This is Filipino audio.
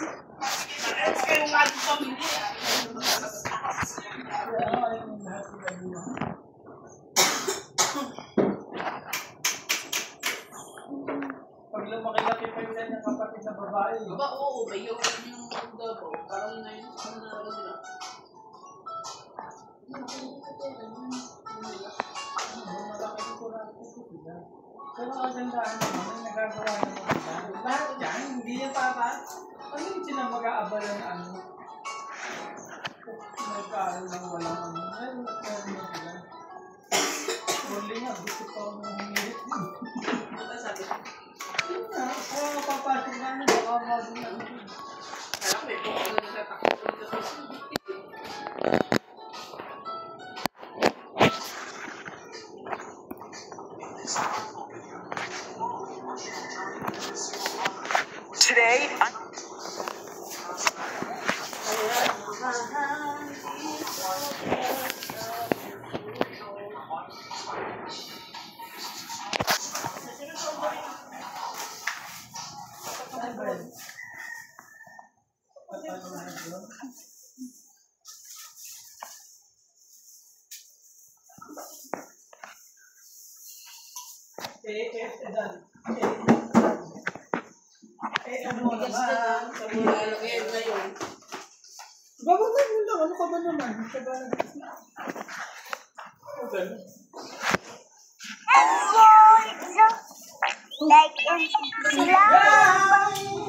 Kayo nga di pamilya. Pag lumaki-laki pa yun ng kapatid na babae. Diba, oo, may yung daw. Parang na yun, ano na lang sila. Malaki ko lang ito sila. Pero kagandaan naman, may nagagawa naman sila. Lahat yan, hindi yan para. Ano yung sila mag-aabala na ano? Nag-aaral ng walang ano. Meron na sila. Huli nga, gusto pa ako nang humilit. Ano sabi ko? Yun nga, kung mapapasok na ano, baka maging ano. Alam ko, may buko na natatakot dito sa Today, Ano mo naman? sa mga alagay na yun. Babagay mo lang, ano ka ba naman? like and subscribe.